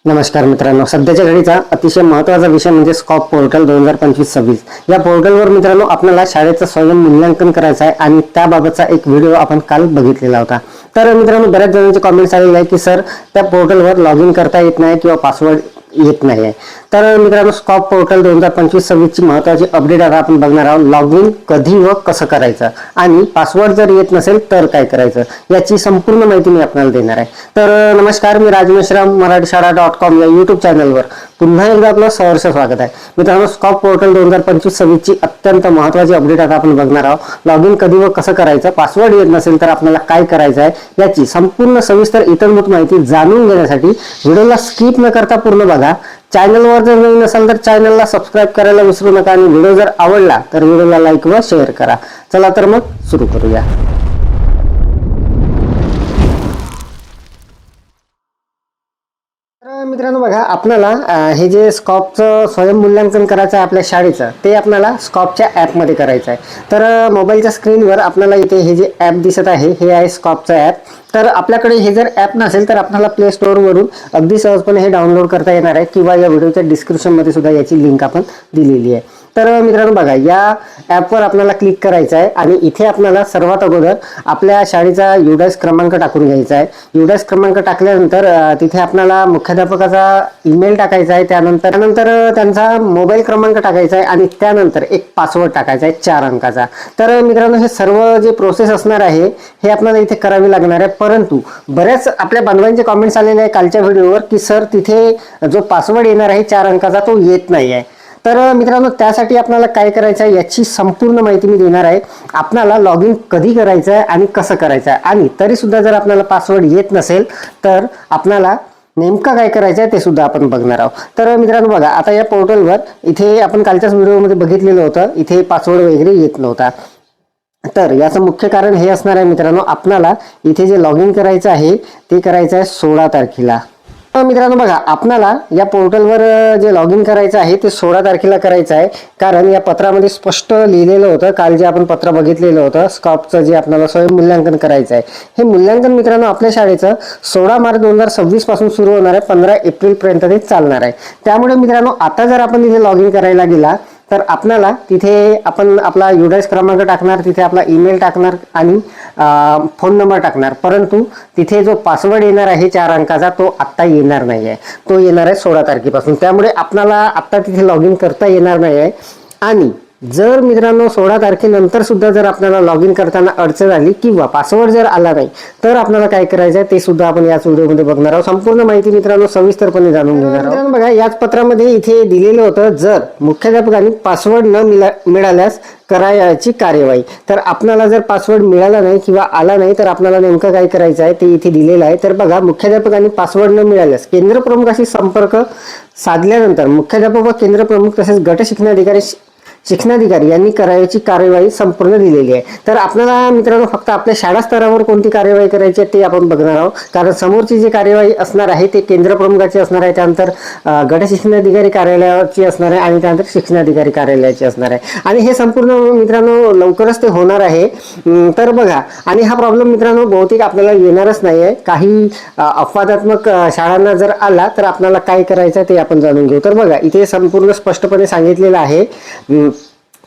नमस्कार मित्रांनो, सध्याच्या घडीचा अतिशय महत्त्वाचा विषय म्हणजे स्कॉप पोर्टल 2025-26 या पोर्टलवर मित्रांनो आपल्याला शाळेचं स्वयं मूल्यांकन करायचं आहे आणि त्याबाबतचा एक व्हिडिओ आपण काल बघितलेला होता। तर मित्रांनो बऱ्याच जणांचे कमेंट्स आलेले आहे की सर त्या पोर्टलवर लॉग इन करता येत नाही किंवा पासवर्ड येत नाही आहे। तर मित्रांनो स्कॉप पोर्टल 2025-26 ची महत्त्वाची अपडेट आता आपण बघणार आहोत। लॉग इन कधी व कसं करायचं आणि पासवर्ड जर येत नसेल तर काय करायचं याची संपूर्ण माहिती मी आपल्याला देणार आहे। तर नमस्कार, मी राज मेश्राम मराठीशाळा.com या YouTube चॅनलवर पुन्हा एकदा आपलं सहर्ष स्वागत आहे। मित्रांनो स्कॉप पोर्टल 2025-26 ची अत्यंत महत्त्वाची अपडेट आता आपण बघणार आहोत। लॉग इन कधी व कसं करायचं, पासवर्ड येत नसेल तर आपल्याला काय करायचं आहे याची संपूर्ण सविस्तर इतरभूत माहिती जाणून घेण्यासाठी व्हिडिओला स्किप न करता पूर्ण बघा। चॅनलवर जर नवीन असाल तर चॅनलला सबस्क्राइब करायला विसरू नका आणि व्हिडिओ जर आवडला तर व्हिडिओला लाईक व शेअर करा। चला तर मग सुरू करूया। तर मित्रांनो बघा, आपल्याला हे जे स्कॉपचं स्वयं मूल्यांकन करायचं आहे आपल्या शाळेचं, ते आपल्याला स्कॉपच्या ॲपमध्ये करायचं आहे। तर मोबाईलच्या स्क्रीनवर आपल्याला इथे हे जे ॲप दिसत आहे हे आहे स्कॉपचं ॲप। तर आपल्याकडे हे जर ॲप नसेल तर आपल्याला प्ले स्टोअरवरून अगदी सहजपणे हे डाउनलोड करता येणार आहे किंवा या व्हिडिओच्या डिस्क्रिप्शनमध्ये सुद्धा याची लिंक आपण दिलेली आहे। तर मित्रांनो बघा, या ॲपवर आपल्याला क्लिक करायचं आहे आणि इथे आपल्याला सर्वात अगोदर आपल्या शाळेचा युडायस क्रमांक टाकून घ्यायचा आहे। युडायस क्रमांक टाकल्यानंतर तिथे आपल्याला मुख्याध्यापकाचा ईमेल टाकायचा आहे, त्यानंतर त्यांचा मोबाईल क्रमांक टाकायचा आहे आणि त्यानंतर एक पासवर्ड टाकायचा आहे 4 अंकाचा। तर मित्रांनो हे सर्व जे प्रोसेस असणार आहे हे आपल्याला इथे करावी लागणार आहे। परंतु बऱ्याच आपल्या बांधवांचे कमेंट्स आलेले आहे कालच्या व्हिडिओवर की सर तिथे जो पासवर्ड येणार आहे 4 अंकाचा तो येत नाही आहे। तर मित्रांनो त्यासाठी आपल्याला काय करायचं आहे याची संपूर्ण माहिती मी देणार आहे। आपल्याला लॉग इन कधी करायचं आहे आणि कसं करायचं आहे आणि तरी सुद्धा जर आपल्याला पासवर्ड येत नसेल तर आपल्याला नेमकं काय करायचं आहे ते सुद्धा आपण बघणार आहोत। तर मित्रांनो बघा, आता या पोर्टलवर इथे आपण कालच्याच व्हिडिओमध्ये बघितलेलं होतं, इथे पासवर्ड वगैरे येत नव्हता। तर याचं मुख्य कारण हे असणार आहे मित्रांनो, आपल्याला इथे जे लॉग इन करायचं आहे ते करायचं आहे 16 तारखेला। मित्रांनो बघा, आपल्याला या पोर्टलवर जे लॉग इन करायचं आहे ते 16 तारखेला करायचं आहे, कारण या पत्रामध्ये स्पष्ट लिहिलेलं होतं, काल जे आपण पत्र बघितलेलं होतं स्कॉपचं जे आपल्याला स्वयं मूल्यांकन करायचं आहे, हे मूल्यांकन मित्रांनो आपल्या शाळेचं 16 मार्च 2026 पासून सुरू होणार आहे, 15 एप्रिल पर्यंत ते चालणार आहे। त्यामुळे मित्रांनो आता जर आपण इथे लॉग इन करायला गेला तर आपल्याला तिथे आपण आपला युडायस क्रमांक टाकणार, तिथे आपला ईमेल टाकणार आणि फोन नंबर टाकणार, परंतु तिथे जो पासवर्ड येणार आहे 4 अंकाचा तो आत्ता येणार नाही आहे, तो येणार आहे 16 तारखेपासून। त्यामुळे आपल्याला आत्ता तिथे लॉग इन करता येणार नाही आहे। आणि जर मित्रांनो 16 तारखेनंतर सुद्धा जर आपल्याला लॉग इन करताना अडचण आली किंवा पासवर्ड जर आला नाही तर आपल्याला काय करायचं आहे ते सुद्धा आपण याच व्हिडिओमध्ये बघणार आहोत। संपूर्ण माहिती मित्रांनो सविस्तरपणे जाणून घेणार आहोत। बघा, याच पत्रामध्ये इथे दिलेलं होतं, जर मुख्याध्यापकांनी पासवर्ड न मिळाल्यास करायची कार्यवाही। तर आपल्याला जर पासवर्ड मिळाला नाही किंवा आला नाही तर आपल्याला नेमकं काय करायचं आहे ते इथे दिलेलं आहे। तर बघा, मुख्याध्यापकांनी पासवर्ड न मिळाल्यास केंद्र प्रमुखाशी संपर्क साधल्यानंतर मुख्याध्यापक व केंद्र प्रमुख तसेच गट शिक्षणाधिकारी यांनी करायची कार्यवाही संपूर्ण दिलेली आहे। तर आपल्याला मित्रांनो फक्त आपल्या शाळा स्तरावर कोणती कार्यवाही करायची आहे ते आपण बघणार आहोत, कारण समोरची जी कार्यवाही असणार आहे ते केंद्र प्रमुखाची असणार आहे, त्यानंतर गट शिक्षणाधिकारी कार्यालयाची असणार आहे आणि त्यानंतर शिक्षणाधिकारी कार्यालयाची असणार आहे। आणि हे संपूर्ण मित्रांनो लवकरच ते होणार आहे। तर बघा, आणि हा प्रॉब्लेम मित्रांनो बहुतेक आपल्याला येणारच नाही आहे। काही अपवादात्मक शाळांना जर आला तर आपल्याला काय करायचं ते आपण जाणून घेऊ। तर बघा, इथे संपूर्ण स्पष्टपणे सांगितलेलं आहे,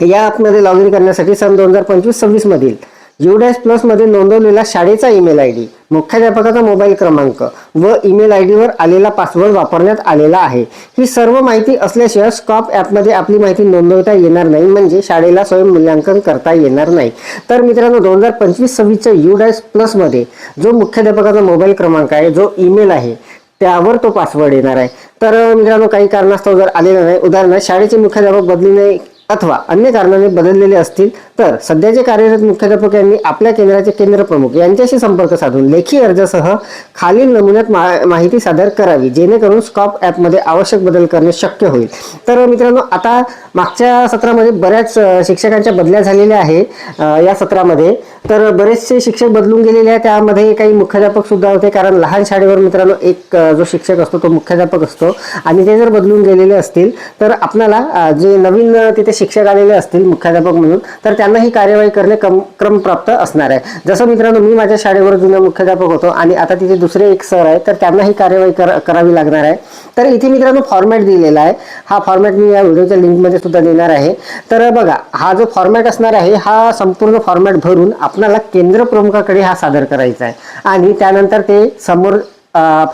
या ॲपमध्ये लॉग इन करण्यासाठी सन 2025-26 मधील युडायस प्लस मध्ये नोंदवलेला शाळेचा ईमेल आयडी, मुख्याध्यापकाचा मोबाईल क्रमांक व ईमेल आयडीवर आलेला पासवर्ड वापरण्यात आलेला आहे। ही सर्व माहिती असल्याशिवाय स्कॉप ॲपमध्ये आपली माहिती नोंदवता येणार नाही, म्हणजे शाळेला स्वयं मूल्यांकन करता येणार नाही। तर मित्रांनो 2025-26च्या युडायस प्लस मध्ये जो मुख्याध्यापकाचा मोबाईल क्रमांक आहे, जो ईमेल आहे, त्यावर तो पासवर्ड येणार आहे। तर मित्रांनो काही कारणास्तव जर आलेला नाही, उदाहरणार्थ शाळेचे मुख्याध्यापक बदलले अथवा अन्य कारणाने बदललेले असतील तर सध्याचे कार्यरत मुख्याध्यापक यांनी आपल्या केंद्राचे केंद्र प्रमुख यांच्याशी संपर्क साधून लेखी अर्जासह खालील नमुन्यात माहिती सादर करावी, जेणेकरून स्कॉप ॲपमध्ये आवश्यक बदल करणे शक्य होईल। तर मित्रांनो आता मागच्या सत्रामध्ये बऱ्याच शिक्षकांच्या बदल्या झालेल्या आहे या सत्रामध्ये, तर बरेचसे शिक्षक बदलून गेलेले आहेत, त्यामध्ये काही मुख्याध्यापक सुद्धा होते, कारण लहान शाळेवर मित्रांनो एक जो शिक्षक असतो तो मुख्याध्यापक असतो आणि ते जर बदलून गेलेले असतील तर आपल्याला जे नवीन तिथे शिक्षक आलेले असतील मुख्याध्यापक म्हणून, तर त्यांना ही कार्यवाही करणे क्रमप्राप्त असणार आहे. जसं मित्रांनो मी माझ्या शाळेवर जुना मुख्याध्यापक होतो आणि आता तिथे दुसरे एक सर आहे, तर त्यांना ही कार्यवाही करावी लागणार आहे. तर इथे मित्रांनो फॉर्मॅट दिलेला आहे. हा फॉर्मॅट मी या व्हिडिओच्या लिंकमध्ये सुद्धा देणार आहे. तर बघा, हा जो फॉर्मॅट असणार आहे, हा संपूर्ण फॉर्मॅट भरून आपल्याला केंद्र प्रमुखाकडे हा सादर करायचा आहे आणि त्यानंतर ते समोर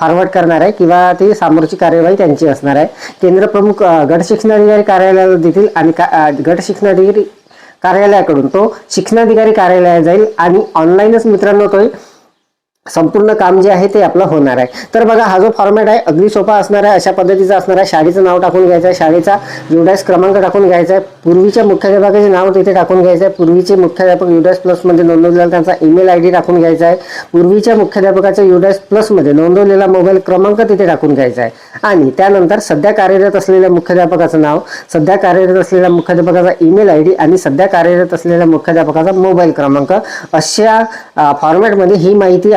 फॉरवर्ड करणार आहे किंवा ती समोरची कार्यवाही त्यांची असणार आहे. केंद्र प्रमुख गट शिक्षणाधिकारी कार्यालयाला देतील आणि गट शिक्षणाधिकारी कार्यालयाकडून तो शिक्षणाधिकारी कार्यालयात जाईल आणि ऑनलाईनच मित्रांनो तो संपूर्ण काम जे आहे ते आपलं होणार आहे. तर बघा, हा जो फॉर्मॅट आहे अगदी सोपा असणार आहे. अशा पद्धतीचा असणार आहे. शाळेचं नाव टाकून घ्यायचं आहे, शाळेचा युडायस क्रमांक टाकून घ्यायचा आहे, पूर्वीच्या मुख्याध्यापकाचे नाव तिथे टाकून घ्यायचं आहे, पूर्वीचे मुख्याध्यापक युडायस प्लसमध्ये नोंदवलेला त्यांचा ईमेल ID टाकून घ्यायचा आहे, पूर्वीच्या मुख्याध्यापकाच्या युडायस प्लसमध्ये नोंदवलेला मोबाईल क्रमांक तिथे टाकून घ्यायचा आहे आणि त्यानंतर सध्या कार्यरत असलेल्या मुख्याध्यापकाचं नाव, सध्या कार्यरत असलेल्या मुख्याध्यापकाचा ईमेल ID आणि सध्या कार्यरत असलेल्या मुख्याध्यापकाचा मोबाईल क्रमांक, अशा फॉर्मॅटमध्ये ही माहिती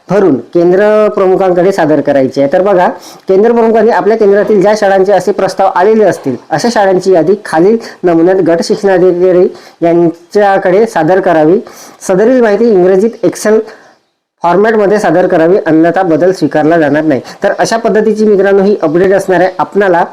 भरून केंद्र प्रमुखांकडे सादर करायची आहे. तर बघा, केंद्र प्रमुखांनी आपल्या केंद्रातील ज्या शाळांचे असे प्रस्ताव आलेले असतील अशा शाळांची यादी खालील नमुन्यात गट शिक्षणाधिकारी यांच्याकडे सादर करावी. सदरील माहिती इंग्रजीत एक्सेल फॉर्मॅटमध्ये सादर करावी, अन्यथा बदल स्वीकारला जाणार नाही. तर अशा पद्धतीची मित्रांनो ही अपडेट असणार आहे. आपल्याला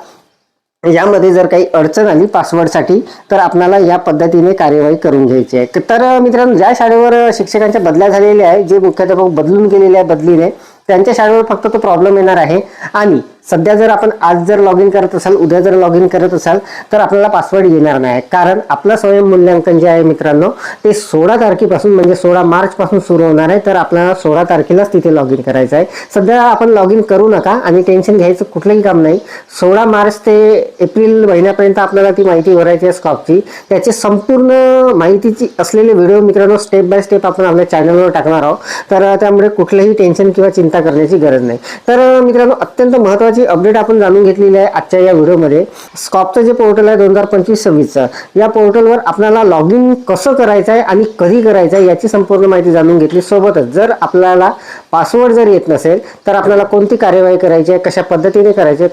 यामध्ये जर काही अडचण आली पासवर्डसाठी तर आपल्याला या पद्धतीने कार्यवाही करून घ्यायची आहे. तर मित्रांनो, ज्या शाळेवर शिक्षकांच्या बदल्या झालेल्या आहे, जे मुख्याध्यापक बदलून गेलेले आहे बदलीने, त्यांच्या शाळेवर फक्त तो प्रॉब्लेम येणार आहे. आणि सध्या जर आपण आज जर लॉग इन करत असाल, उद्या जर लॉग इन करत असाल तर आपल्याला पासवर्ड येणार नाही. कारण आपलं स्वयंमूल्यांकन जे आहे मित्रांनो ते 16 तारखेपासून म्हणजे 16 मार्च पासून सुरू होणार आहे. तर आपल्याला 16 तारखेलाच तिथे लॉग इन करायचं आहे. सध्या आपण लॉग इन करू नका आणि टेन्शन घ्यायचं कुठलंही काम नाही. 16 मार्च ते एप्रिल महिन्यापर्यंत आपल्याला ती माहिती भरायची आहे स्कॉपची. त्याची संपूर्ण माहितीची असलेले व्हिडिओ मित्रांनो स्टेप बाय स्टेप आपण आपल्या चॅनलवर टाकणार आहोत. तर त्यामुळे कुठलंही टेन्शन किंवा चिंता करण्याची गरज नाही. तर मित्रांनो, अत्यंत महत्त्वाची अपडेट आपण जाणून घेतलेली आहे आजच्या या व्हिडिओमध्ये. स्कॉपचं जे पोर्टल आहे 2025-26चं, या पोर्टलवर आपल्याला लॉग इन कसं करायचं आहे आणि कधी करायचं आहे याची संपूर्ण माहिती जाणून घेतली. सोबतच जर आपल्याला पासवर्ड जर येत नसेल तर आपल्याला कोणती कार्यवाही करायची आहे, कशा पद्धतीने करायची आहे,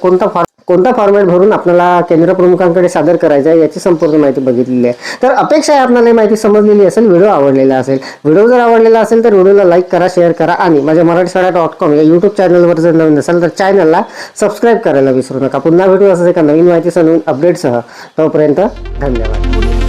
कोणता फॉर्मॅट भरून आपल्याला केंद्र प्रमुखांकडे सादर करायचं आहे याची संपूर्ण माहिती बघितलेली आहे. तर अपेक्षा आहे आपल्याला ही माहिती समजलेली असेल, व्हिडिओ आवडलेला असेल. व्हिडिओ जर आवडलेला असेल तर व्हिडिओला लाईक करा, शेअर करा आणि माझ्या marathishara.com या यूट्यूब चॅनलवर जर नवीन असेल तर चॅनलला सबस्क्राईब करायला विसरू नका. पुन्हा भेटू असं एका नवीन माहितीसह, नवीन अपडेटसह. तोपर्यंत धन्यवाद.